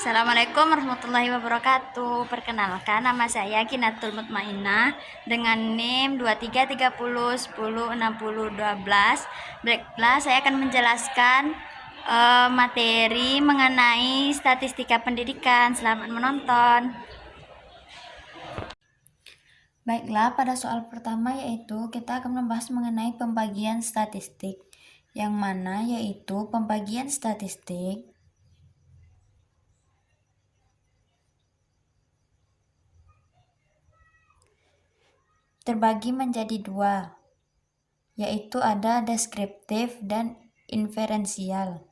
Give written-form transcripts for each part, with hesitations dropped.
Assalamualaikum warahmatullahi wabarakatuh. Perkenalkan, nama saya Kinatul Mutmainah dengan NIM 2330106012. Baiklah, saya akan menjelaskan materi mengenai statistika pendidikan. Selamat menonton. Baiklah, pada soal pertama yaitu kita akan membahas mengenai pembagian statistik, yang mana yaitu pembagian statistik terbagi menjadi dua, yaitu ada deskriptif dan inferensial.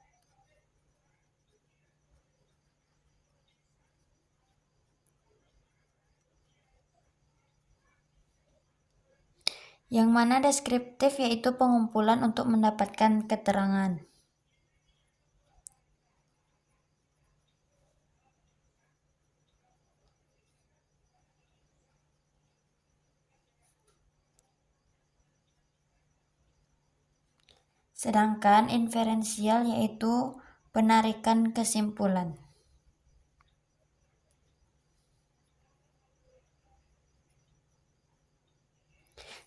Yang mana deskriptif yaitu pengumpulan untuk mendapatkan keterangan. Sedangkan inferensial yaitu penarikan kesimpulan.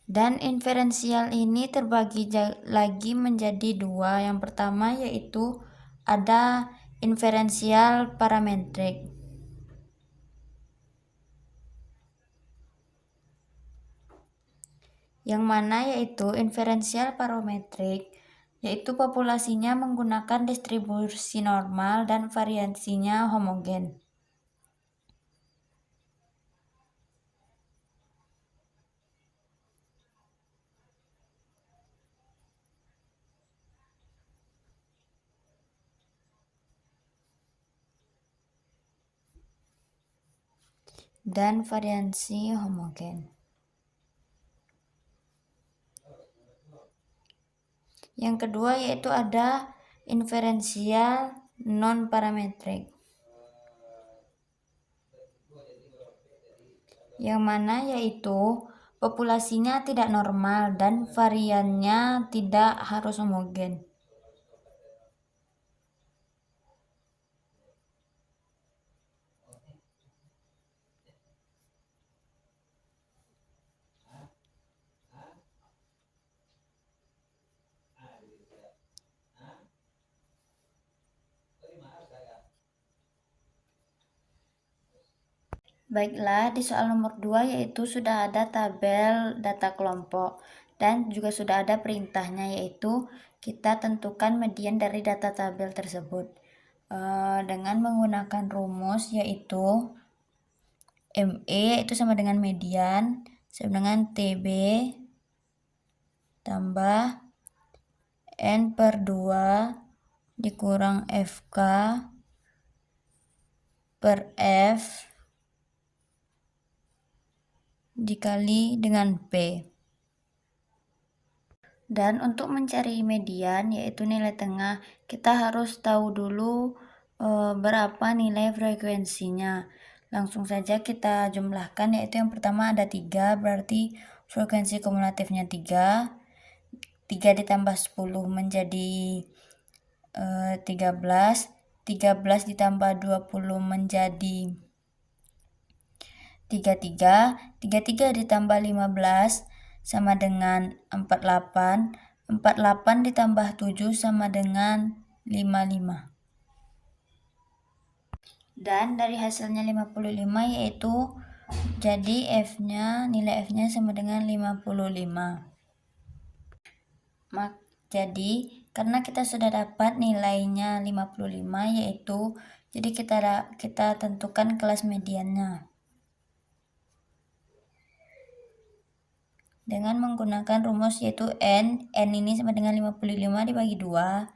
Dan inferensial ini terbagi lagi menjadi dua. Yang pertama yaitu ada inferensial parametrik. Yang mana yaitu inferensial parametrik yaitu populasinya menggunakan distribusi normal dan variasinya homogen. Dan variasi homogen. Yang kedua yaitu ada inferensial non-parametrik, yang mana yaitu populasinya tidak normal dan variannya tidak harus homogen. Baiklah, di soal nomor 2 yaitu sudah ada tabel data kelompok dan juga sudah ada perintahnya, yaitu kita tentukan median dari data tabel tersebut dengan menggunakan rumus yaitu ME yaitu sama dengan median sama dengan TB tambah N per 2 dikurang FK per F dikali dengan P. Dan untuk mencari median yaitu nilai tengah, kita harus tahu dulu berapa nilai frekuensinya. Langsung saja kita jumlahkan, yaitu yang pertama ada 3, berarti frekuensi kumulatifnya 3. 3 ditambah 10 menjadi 13. 13 ditambah 20 menjadi 33, 33 ditambah 15 sama dengan 48, 48 ditambah 7 sama dengan 55. Dan dari hasilnya 55 yaitu jadi nilai F-nya sama dengan 55. Jadi karena kita sudah dapat nilainya 55 yaitu jadi kita tentukan kelas mediannya dengan menggunakan rumus yaitu N ini sama dengan 55 dibagi 2.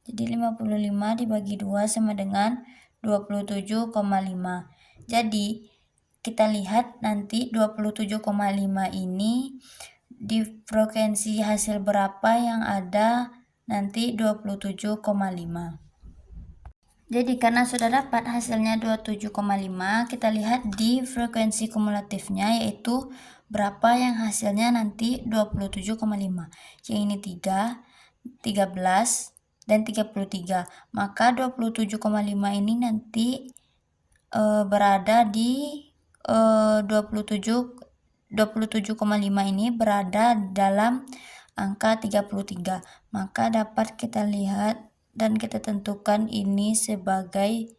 Jadi 55 dibagi 2 sama dengan 27,5. Jadi kita lihat nanti 27,5 ini di frekuensi hasil berapa yang ada nanti 27,5. Jadi karena sudah dapat hasilnya 27,5, kita lihat di frekuensi kumulatifnya yaitu berapa yang hasilnya nanti 27,5. Yang ini 3, 13, dan 33. Maka 27,5 ini nanti berada di 27,5 ini berada dalam angka 33. Maka dapat kita lihat dan kita tentukan ini sebagai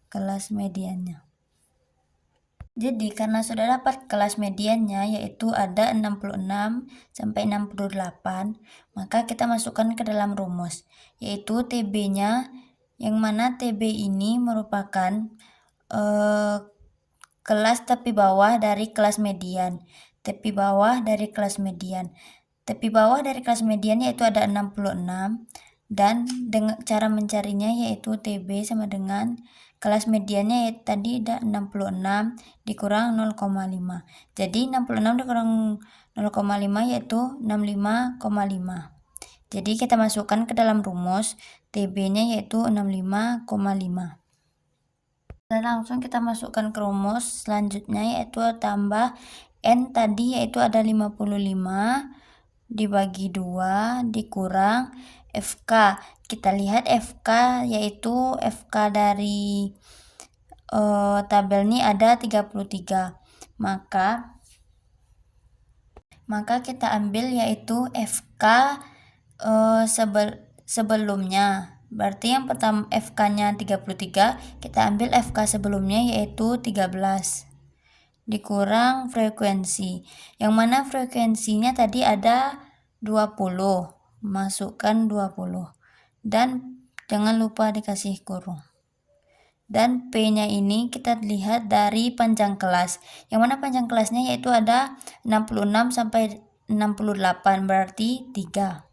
kelas mediannya. Jadi karena sudah dapat kelas mediannya yaitu ada 66 sampai 68, maka kita masukkan ke dalam rumus yaitu TB-nya, yang mana TB ini merupakan kelas tepi bawah dari kelas median. Tepi bawah dari kelas median. Tepi bawah dari kelas median yaitu ada 66, dan dengan cara mencarinya yaitu TB sama dengan kelas mediannya yaitu tadi ada 66 dikurang 0,5. Jadi 66 dikurang 0,5 yaitu 65,5. Jadi kita masukkan ke dalam rumus TB-nya yaitu 65,5. Dan langsung kita masukkan ke rumus selanjutnya yaitu tambah N tadi yaitu ada 55 dibagi 2 dikurang FK. Kita lihat FK yaitu FK dari tabel ini ada 33. Maka kita ambil yaitu FK sebelumnya. Berarti yang pertama FK-nya 33, kita ambil FK sebelumnya yaitu 13 dikurang frekuensi. Yang mana frekuensinya tadi ada 20. Masukkan 20. Dan jangan lupa dikasih kurung. Dan P-nya ini kita lihat dari panjang kelas. Yang mana panjang kelasnya yaitu ada 66 sampai 68, berarti 3.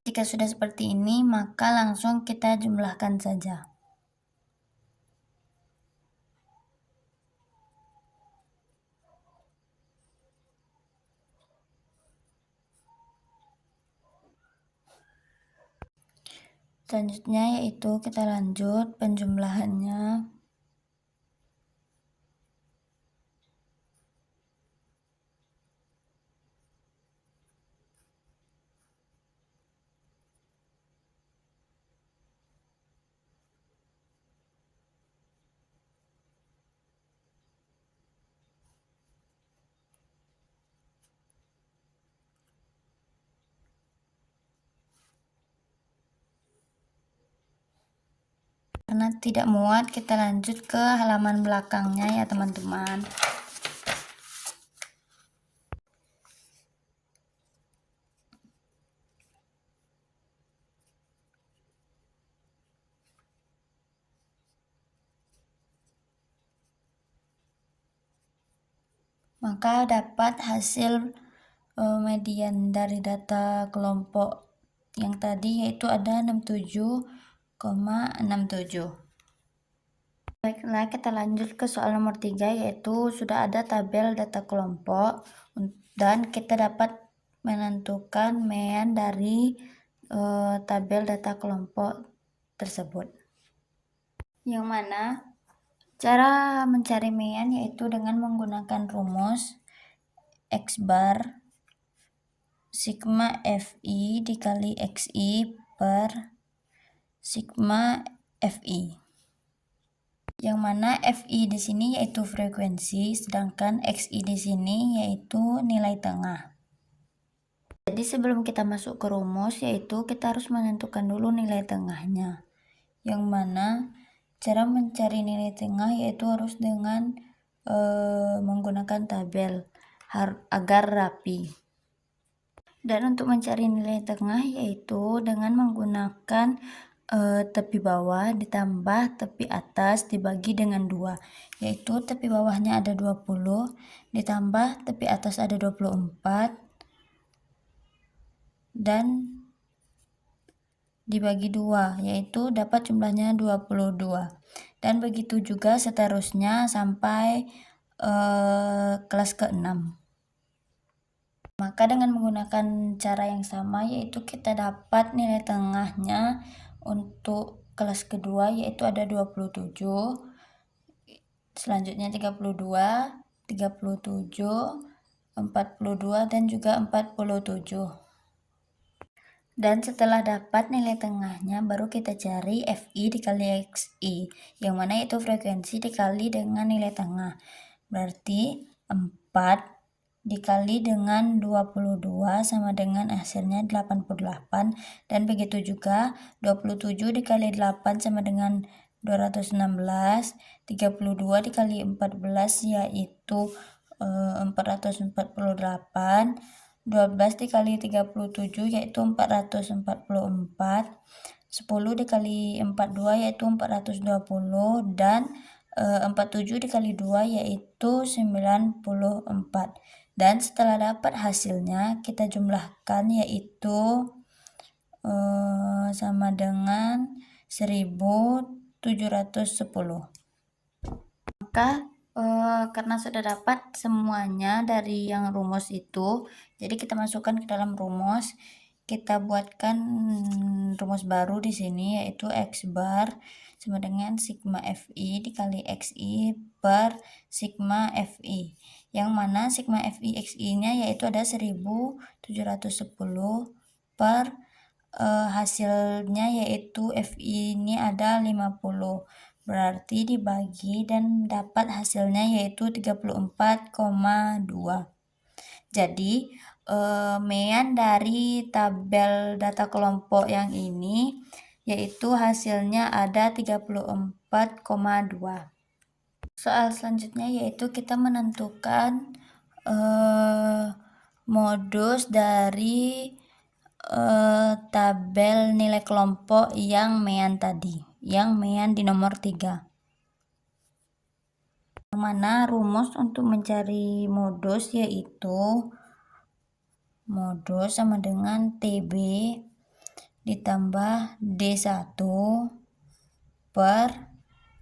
Jika sudah seperti ini, maka langsung kita jumlahkan saja. Selanjutnya yaitu kita lanjut penjumlahannya. Karena tidak muat, kita lanjut ke halaman belakangnya ya teman-teman. Maka dapat hasil median dari data kelompok yang tadi yaitu ada 67,67. Baiklah, kita lanjut ke soal nomor 3 yaitu sudah ada tabel data kelompok dan kita dapat menentukan mean dari tabel data kelompok tersebut. Yang mana cara mencari mean yaitu dengan menggunakan rumus X bar sigma Fi dikali Xi per sigma Fi. Yang mana Fi di sini yaitu frekuensi, sedangkan Xi di sini yaitu nilai tengah. Jadi sebelum kita masuk ke rumus yaitu kita harus menentukan dulu nilai tengahnya. Yang mana cara mencari nilai tengah yaitu harus dengan menggunakan tabel agar rapi. Dan untuk mencari nilai tengah yaitu dengan menggunakan tepi bawah ditambah tepi atas dibagi dengan 2, yaitu tepi bawahnya ada 20 ditambah tepi atas ada 24 dan dibagi 2, yaitu dapat jumlahnya 22. Dan begitu juga seterusnya sampai kelas ke-6. Maka dengan menggunakan cara yang sama yaitu kita dapat nilai tengahnya untuk kelas kedua yaitu ada 27, selanjutnya 32, 37, 42 dan juga 47. Dan setelah dapat nilai tengahnya, baru kita cari FI dikali XI, yang mana itu frekuensi dikali dengan nilai tengah. Berarti 4 dikali dengan 22 sama dengan hasilnya 88, dan begitu juga 27 dikali 8 sama dengan 216, 32 dikali 14 yaitu 448, 12 dikali 37 yaitu 444, 10 dikali 42 yaitu 420, dan 47 dikali 2 yaitu 94. Dan setelah dapat hasilnya, kita jumlahkan yaitu sama dengan 1710. Maka karena sudah dapat semuanya dari yang rumus itu, jadi kita masukkan ke dalam rumus. Kita buatkan rumus baru di sini, yaitu X bar sama dengan sigma Fi dikali Xi per sigma Fi, yang mana sigma Fi Xi nya yaitu ada 1710 per hasilnya yaitu Fi ini ada 50, berarti dibagi dan dapat hasilnya yaitu 34,2. Jadi mean dari tabel data kelompok yang ini yaitu hasilnya ada 34,2. Soal selanjutnya yaitu kita menentukan modus dari tabel nilai kelompok yang mean tadi, yang mean di nomor 3. Yang mana rumus untuk mencari modus yaitu modus sama dengan TB ditambah D1 per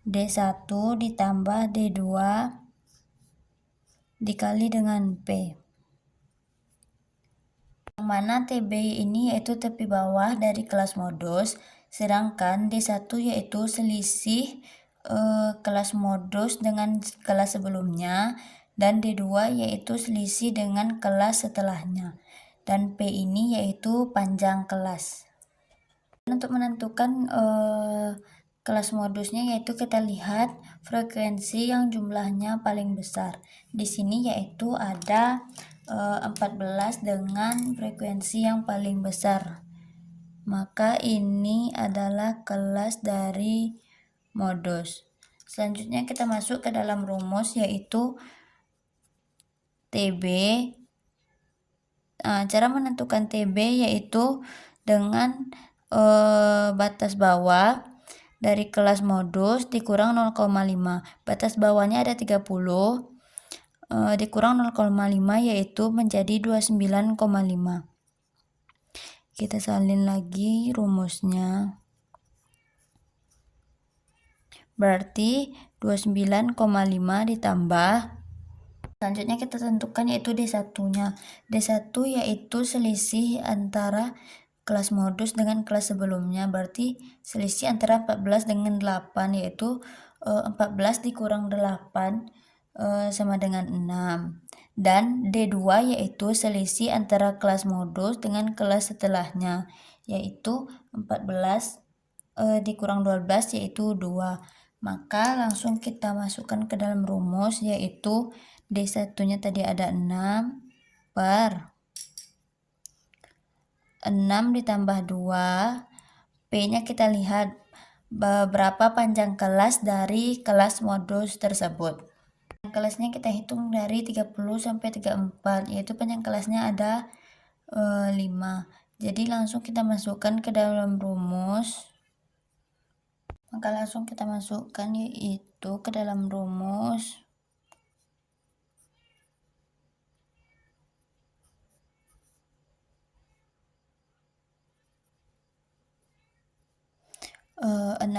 D1 ditambah D2 dikali dengan P. Yang mana TB ini yaitu tepi bawah dari kelas modus, sedangkan D1 yaitu selisih kelas modus dengan kelas sebelumnya, dan D2 yaitu selisih dengan kelas setelahnya, dan P ini yaitu panjang kelas. Dan untuk menentukan kelas modusnya yaitu kita lihat frekuensi yang jumlahnya paling besar. Di sini yaitu ada 14 dengan frekuensi yang paling besar. Maka ini adalah kelas dari modus. Selanjutnya kita masuk ke dalam rumus yaitu TB. Cara menentukan TB yaitu dengan batas bawah dari kelas modus dikurang 0,5. Batas bawahnya ada 30, dikurang 0,5 yaitu menjadi 29,5. Kita salin lagi rumusnya. Berarti 29,5 ditambah, selanjutnya kita tentukan yaitu D1-nya. D1 yaitu selisih antara kelas modus dengan kelas sebelumnya, berarti selisih antara 14 dengan 8, yaitu 14 dikurang 8 sama dengan 6. Dan D2 yaitu selisih antara kelas modus dengan kelas setelahnya, yaitu 14 dikurang 12 yaitu 2. Maka langsung kita masukkan ke dalam rumus, yaitu D1-nya tadi ada 6 per 6 ditambah 2. P-nya kita lihat berapa panjang kelas dari kelas modus tersebut. Kelasnya kita hitung dari 30 sampai 34, yaitu panjang kelasnya ada 5. Jadi langsung kita masukkan ke dalam rumus. Maka langsung kita masukkan yaitu ke dalam rumus. Uh, 6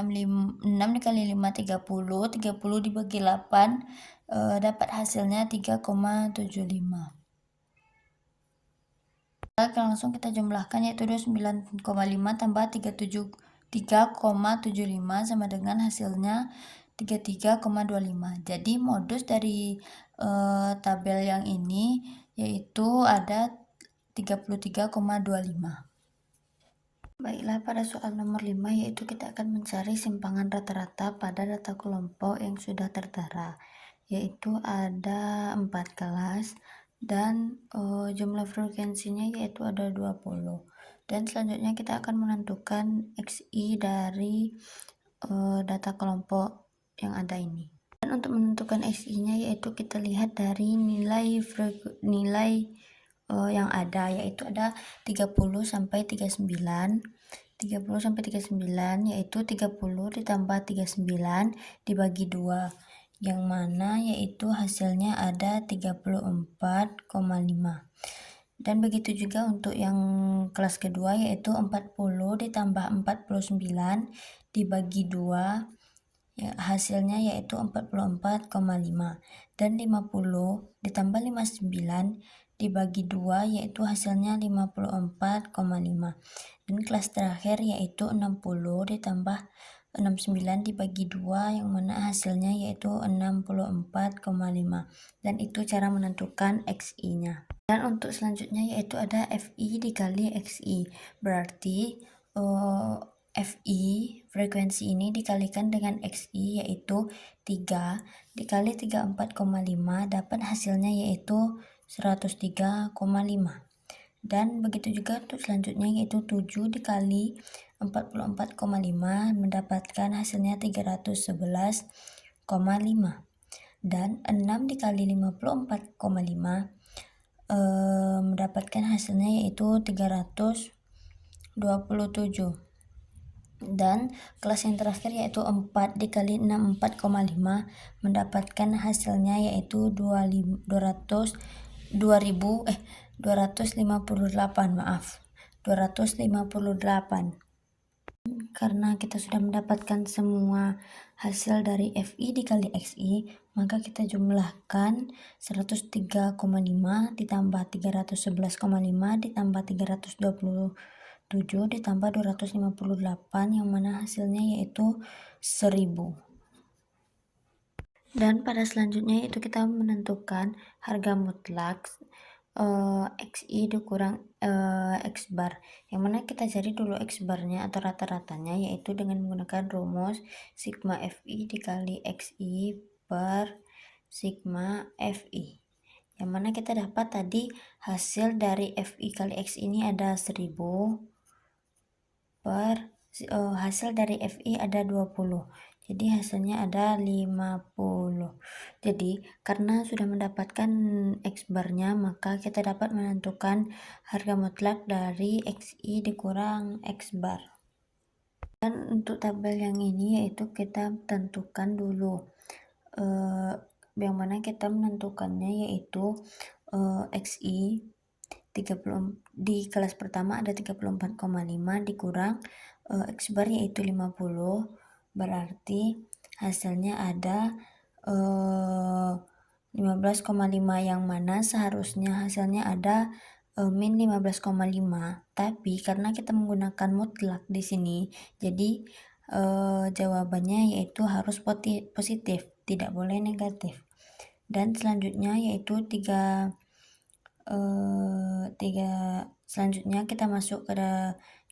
dikali 5 30, 30 dibagi 8 dapat hasilnya 3,75. Langsung kita jumlahkan yaitu 29,5 tambah 3,75 sama dengan hasilnya 33,25. Jadi modus dari tabel yang ini yaitu ada 33,25. Baiklah, pada soal nomor 5 yaitu kita akan mencari simpangan rata-rata pada data kelompok yang sudah tertera, yaitu ada 4 kelas dan jumlah frekuensinya yaitu ada 20. Dan selanjutnya kita akan menentukan XI dari data kelompok yang ada ini. Dan untuk menentukan XI-nya yaitu kita lihat dari nilai yang ada, yaitu ada 30 sampai 39. 30 sampai 39 yaitu 30 ditambah 39 dibagi 2, yang mana yaitu hasilnya ada 34,5. Dan begitu juga untuk yang kelas kedua yaitu 40 ditambah 49 dibagi 2, ya, hasilnya yaitu 44,5. Dan 50 ditambah 59 dibagi 2 yaitu hasilnya 54,5. Dan kelas terakhir yaitu 60 ditambah 69 dibagi 2 yang mana hasilnya yaitu 64,5. Dan itu cara menentukan XI-nya. Dan untuk selanjutnya yaitu ada FI dikali XI. Berarti FI frekuensi ini dikalikan dengan XI yaitu 3 dikali 34,5 dapat hasilnya yaitu 103,5. Dan begitu juga untuk selanjutnya yaitu 7 dikali 44,5 mendapatkan hasilnya 311,5. Dan 6 dikali 54,5 mendapatkan hasilnya yaitu 327. Dan kelas yang terakhir yaitu 4 dikali 64,5 mendapatkan hasilnya yaitu 258. Karena kita sudah mendapatkan semua hasil dari FI dikali XI, maka kita jumlahkan 103,5 ditambah 311,5 ditambah 327 ditambah 258 yang mana hasilnya yaitu 1000. Dan pada selanjutnya yaitu kita menentukan harga mutlak XI dikurang X bar, yang mana kita cari dulu X barnya atau rata-ratanya yaitu dengan menggunakan rumus sigma FI dikali XI per sigma FI, yang mana kita dapat tadi hasil dari FI kali X ini ada 1000 per hasil dari FI ada 20. Jadi hasilnya ada 50. Jadi karena sudah mendapatkan X barnya, maka kita dapat menentukan harga mutlak dari XI dikurang X bar. Dan untuk tabel yang ini yaitu kita tentukan dulu yang mana kita menentukannya yaitu XI 30 di kelas pertama ada 34,5 dikurang X bar yaitu 50, berarti hasilnya ada 15,5, yang mana seharusnya hasilnya ada min 15,5, tapi karena kita menggunakan mutlak di sini, jadi jawabannya yaitu harus positif, tidak boleh negatif. Dan selanjutnya yaitu selanjutnya kita masuk ke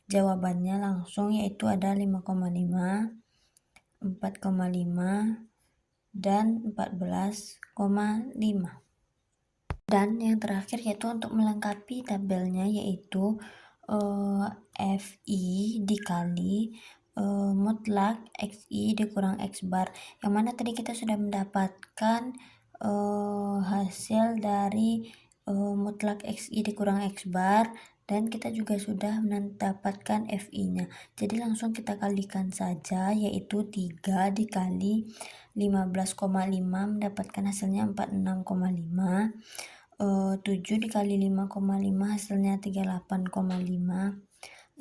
jawabannya langsung, yaitu ada 5,5, 4,5 dan 14,5. Dan yang terakhir yaitu untuk melengkapi tabelnya yaitu FI dikali mutlak XI dikurang X bar, yang mana tadi kita sudah mendapatkan hasil dari mutlak XI dikurang X bar, dan kita juga sudah mendapatkan FI-nya. Jadi langsung kita kalikan saja, yaitu 3 dikali 15,5 mendapatkan hasilnya 46,5. 7 dikali 5,5 hasilnya 38,5.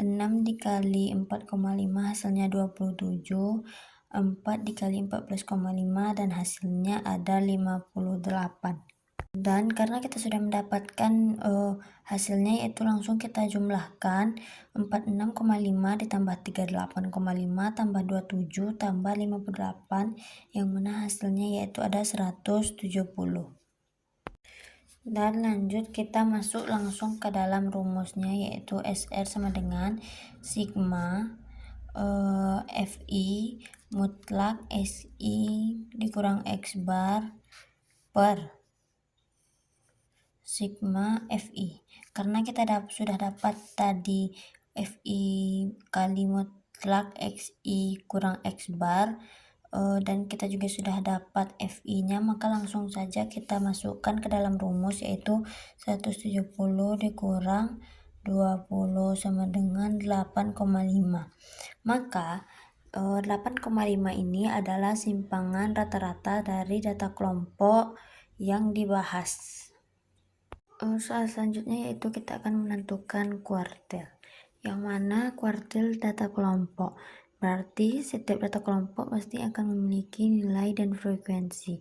6 dikali 4,5 hasilnya 27. 4 dikali 14,5 dan hasilnya ada 58. Dan karena kita sudah mendapatkan hasilnya, yaitu langsung kita jumlahkan 46,5 ditambah 38,5 tambah 27 tambah 58, yang mana hasilnya yaitu ada 170. Dan lanjut kita masuk langsung ke dalam rumusnya, yaitu SR sama dengan sigma FI mutlak SI dikurang X bar per sigma FI. Karena kita sudah dapat tadi FI kali mutlak XI kurang X bar, dan kita juga sudah dapat FI-nya, maka langsung saja kita masukkan ke dalam rumus, yaitu 170 dikurang 20 sama dengan 8,5. Maka 8,5 ini adalah simpangan rata-rata dari data kelompok yang dibahas. Soal selanjutnya yaitu kita akan menentukan kuartil, yang mana kuartil data kelompok. Berarti setiap data kelompok pasti akan memiliki nilai dan frekuensi.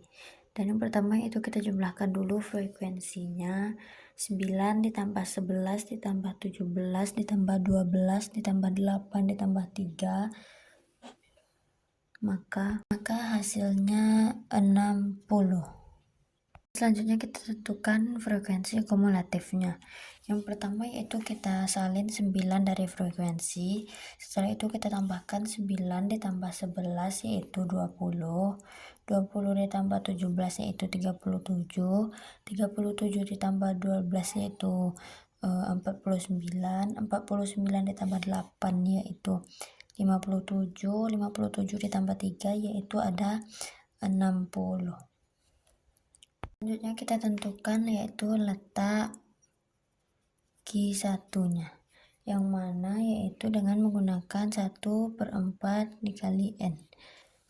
Dan yang pertama itu kita jumlahkan dulu frekuensinya. 9 ditambah 11 ditambah 17 ditambah 12 ditambah 8 ditambah 3, maka hasilnya 60. Selanjutnya kita tentukan frekuensi kumulatifnya. Yang pertama yaitu kita salin 9 dari frekuensi. Setelah itu kita tambahkan 9 ditambah 11 yaitu 20. 20 ditambah 17 yaitu 37. 37 ditambah 12 yaitu 49. 49 ditambah 8 yaitu 57. 57 ditambah 3 yaitu ada 60. Selanjutnya kita tentukan yaitu letak Q1-nya, yang mana yaitu dengan menggunakan 1/4 dikali N,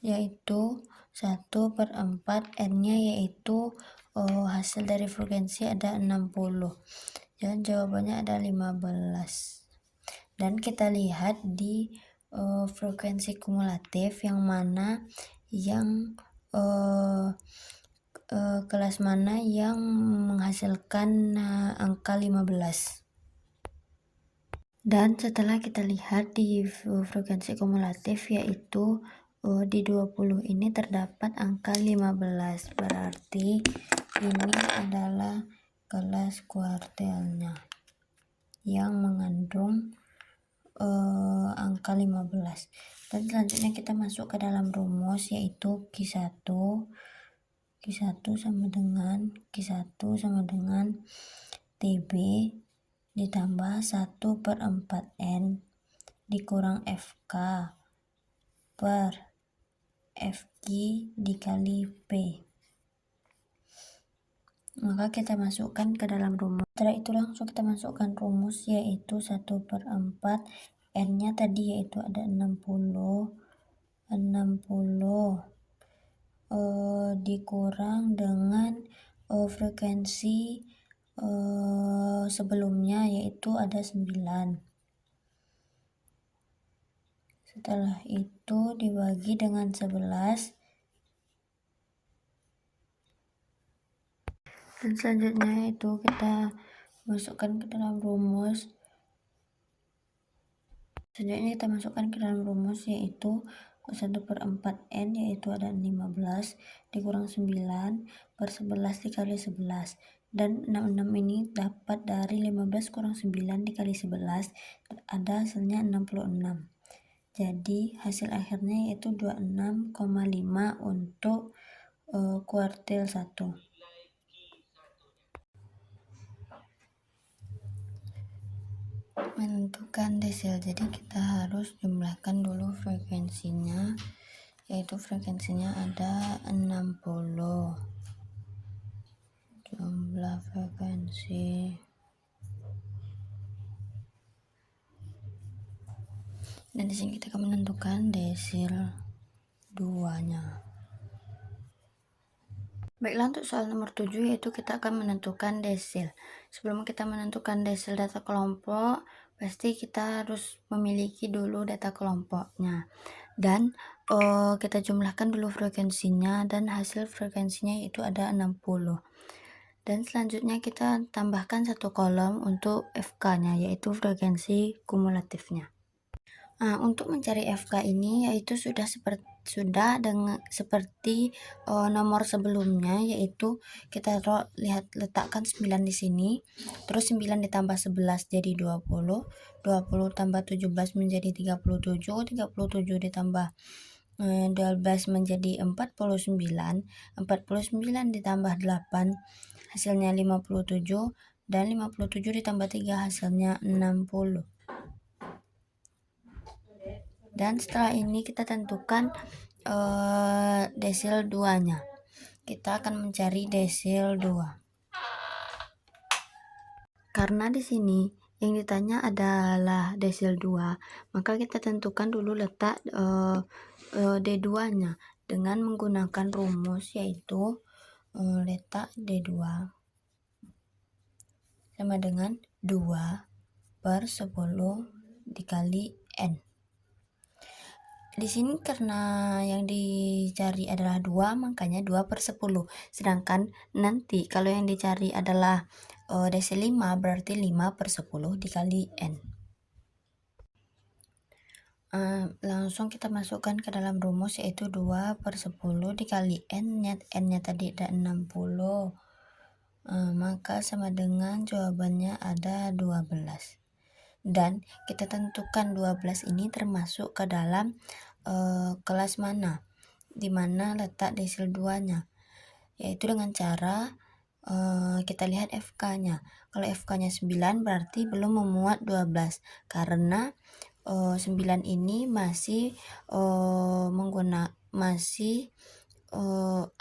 yaitu 1/4 N-nya yaitu hasil dari frekuensi ada 60 dan jawabannya ada 15. Dan kita lihat di frekuensi kumulatif yang mana yang kelas mana yang menghasilkan angka 15. Dan setelah kita lihat di frekuensi kumulatif yaitu di 20 ini terdapat angka 15, berarti ini adalah kelas kuartilnya yang mengandung angka 15. Dan selanjutnya kita masuk ke dalam rumus yaitu Q1 sama dengan TB ditambah 1/4 N dikurang FK per FQ dikali P. Maka kita masukkan ke dalam rumus. Setelah itu langsung kita masukkan rumus yaitu 1/4 N-nya tadi yaitu ada 60 dikurang dengan frekuensi sebelumnya yaitu ada 9. Setelah itu dibagi dengan 11. Dan selanjutnya itu kita masukkan ke dalam rumus. Selanjutnya kita masukkan ke dalam rumus yaitu 1/4 N yaitu ada 15 dikurang 9 per 11 dikali 11. Dan 66 ini dapat dari 15 kurang 9 dikali 11, ada hasilnya 66. Jadi hasil akhirnya yaitu 26,5 untuk kuartil 1. Menentukan desil, jadi kita harus jumlahkan dulu frekuensinya, yaitu frekuensinya ada 60. Jumlah frekuensi dan di sini kita akan menentukan desil 2-nya. Baiklah, untuk soal nomor 7 yaitu kita akan menentukan desil. Sebelum kita menentukan desil data kelompok, pasti kita harus memiliki dulu data kelompoknya. Dan kita jumlahkan dulu frekuensinya dan hasil frekuensinya itu ada 60. Dan selanjutnya kita tambahkan satu kolom untuk FK-nya yaitu frekuensi kumulatifnya. Untuk mencari FK ini yaitu sudah sudah dengan seperti nomor sebelumnya, yaitu kita lihat letakkan 9 di sini, terus 9 ditambah 11 jadi 20, 20 tambah 17 menjadi 37, 37 ditambah 12 menjadi 49, 49 ditambah 8 hasilnya 57, dan 57 ditambah 3 hasilnya 60. Dan setelah ini kita tentukan desil 2-nya. Kita akan mencari desil 2. Karena di sini yang ditanya adalah desil 2, maka kita tentukan dulu letak D2-nya dengan menggunakan rumus, yaitu letak D2 sama dengan 2/10 dikali N. Di sini karena yang dicari adalah 2, makanya 2/10. Sedangkan nanti kalau yang dicari adalah desil 5, berarti 5/10 dikali N. Langsung kita masukkan ke dalam rumus, yaitu 2/10 dikali N-nya tadi ada 60. Maka sama dengan jawabannya ada 12. Dan kita tentukan 12 ini termasuk ke dalam kelas mana, dimana letak desil 2-nya, yaitu dengan cara kita lihat FK-nya. Kalau FK-nya 9 berarti belum memuat 12, karena 9 ini masih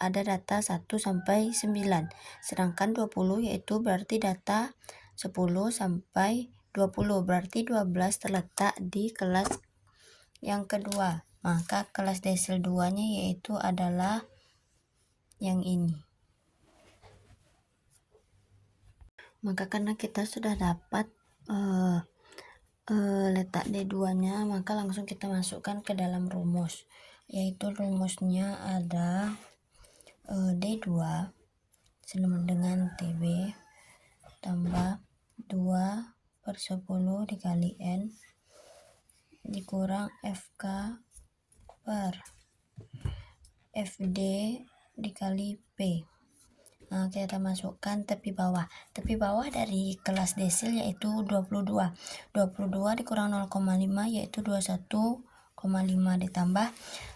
ada data 1 sampai 9, sedangkan 20 yaitu berarti data 10 sampai 20, berarti 12 terletak di kelas yang kedua. Maka kelas desil 2-nya yaitu adalah yang ini. Maka karena kita sudah dapat letak D2-nya, maka langsung kita masukkan ke dalam rumus, yaitu rumusnya ada D2 sama dengan TB tambah 2/10 dikali N dikurang FK per FD dikali P. Kita masukkan tepi bawah. Tepi bawah dari kelas desil yaitu 22. 22 dikurang 0,5 yaitu 21,5 ditambah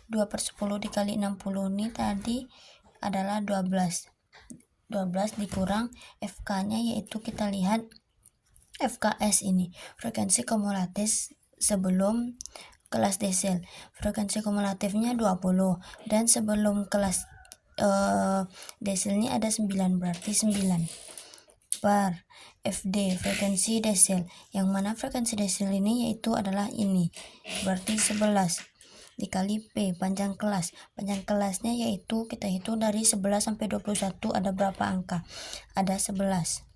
2/10 dikali 60 ini tadi adalah 12. 12 dikurang FK-nya, yaitu kita lihat FKS ini, frekuensi kumulatif sebelum kelas desil. Frekuensi kumulatifnya 20, dan sebelum kelas desilnya ada 9, berarti 9 per FD, frekuensi desil, yang mana frekuensi desil ini yaitu adalah ini, berarti 11 dikali P, panjang kelas. Panjang kelasnya yaitu kita hitung dari 11 sampai 21 ada berapa angka? Ada 11.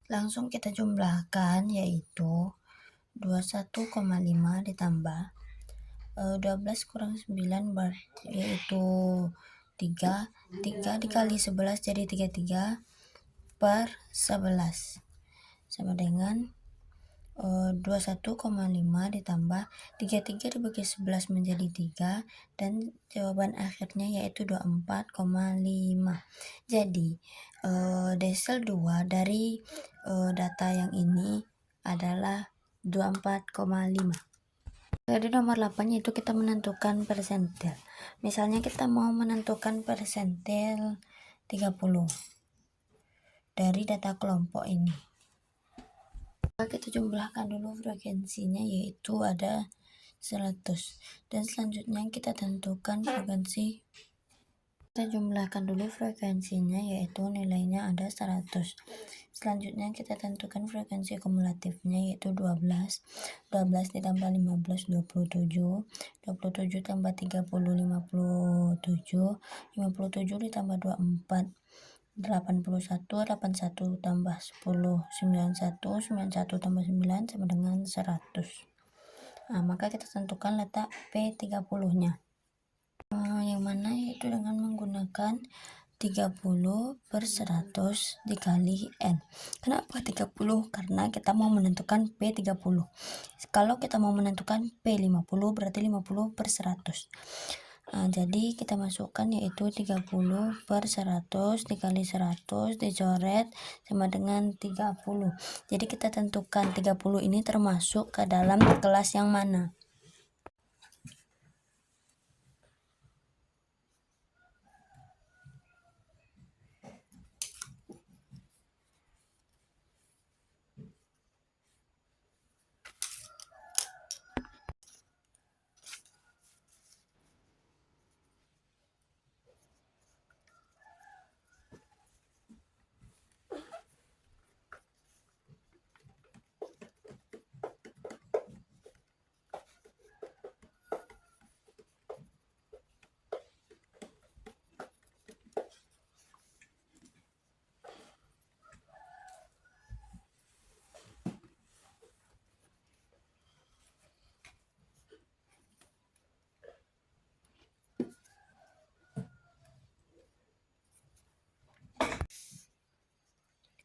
Langsung kita jumlahkan, yaitu 21,5 ditambah 12 kurang 9 yaitu 3 dikali 11 jadi 33 per 11 sama dengan 21,5 ditambah 33 dibagi 11 menjadi 3, dan jawaban akhirnya yaitu 24,5. Jadi desil 2 dari data yang ini adalah 24,5. Dari nomor 8 yaitu kita menentukan persentil. Misalnya kita mau menentukan persentil 30 dari data kelompok ini. Kita jumlahkan dulu frekuensinya, yaitu ada 100, dan selanjutnya kita tentukan frekuensi. Kita jumlahkan dulu frekuensinya, yaitu nilainya ada 100. Selanjutnya kita tentukan frekuensi kumulatifnya, yaitu 12. 12 ditambah 15 27, 27 tambah 30 57, 57 ditambah 24 81, 81 tambah 10 91, 91 tambah 9 sama dengan 100. Maka kita tentukan letak P30-nya, yang mana yaitu dengan menggunakan 30 per 100 dikali N. Kenapa 30? Karena kita mau menentukan P 30. Kalau kita mau menentukan P 50 berarti 50 per 100. Jadi kita masukkan yaitu 30 per 100 dikali 100 dicoret sama dengan 30. Jadi kita tentukan 30 ini termasuk ke dalam kelas yang mana.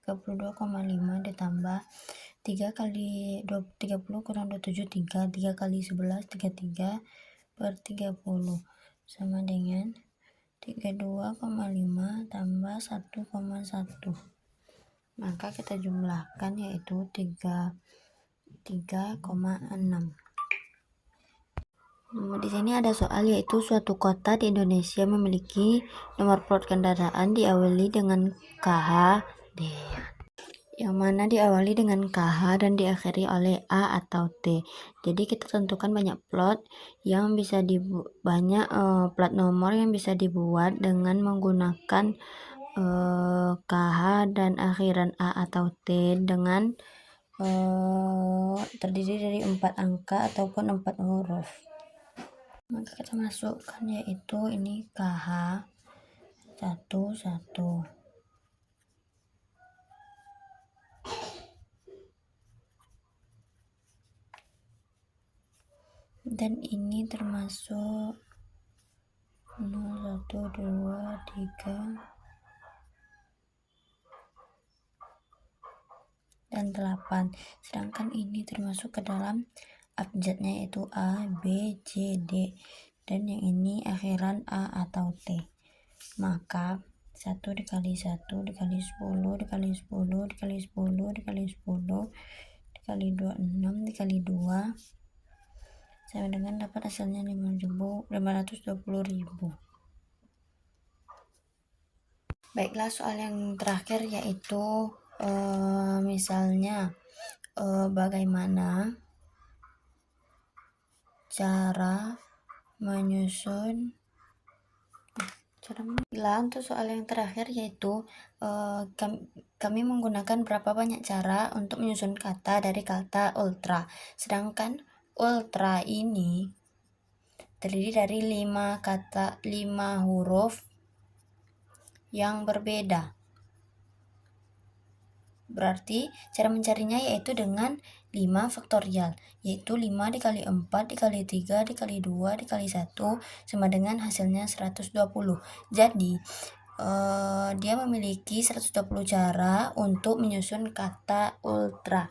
32,5 ditambah 3 kali 30 kurang 27 3 kali 11 33 per 30 sama dengan 32,5 tambah 1,1. Maka kita jumlahkan yaitu 3,6. Di sini ada soal yaitu suatu kota di Indonesia memiliki nomor plot kendaraan diawali dengan KH yang mana diawali dengan KH dan diakhiri oleh A atau T. Jadi kita tentukan banyak plot yang bisa plat nomor yang bisa dibuat dengan menggunakan KH dan akhiran A atau T dengan terdiri dari 4 angka ataupun 4 huruf. Maka kita masukkan yaitu ini KH 11 dan ini termasuk 0, 1, 2, 3 dan 8. Sedangkan ini termasuk ke dalam abjadnya yaitu A, B, C, D, dan yang ini akhiran A atau T. Maka 1 dikali 1 dikali 10 dikali 10 dikali 10 dikali 10 dikali 2 6 dikali 2 sama dengan dapat hasilnya 520.000. Baiklah, soal yang terakhir yaitu misalnya bagaimana cara menyusun untuk soal yang terakhir yaitu kami menggunakan berapa banyak cara untuk menyusun kata dari kata ultra. Sedangkan ultra ini terdiri dari 5 huruf yang berbeda. Berarti cara mencarinya yaitu dengan 5 faktorial, yaitu 5 dikali 4 dikali 3 dikali 2 dikali 1 sama dengan hasilnya 120. Jadi dia memiliki 120 cara untuk menyusun kata ultra.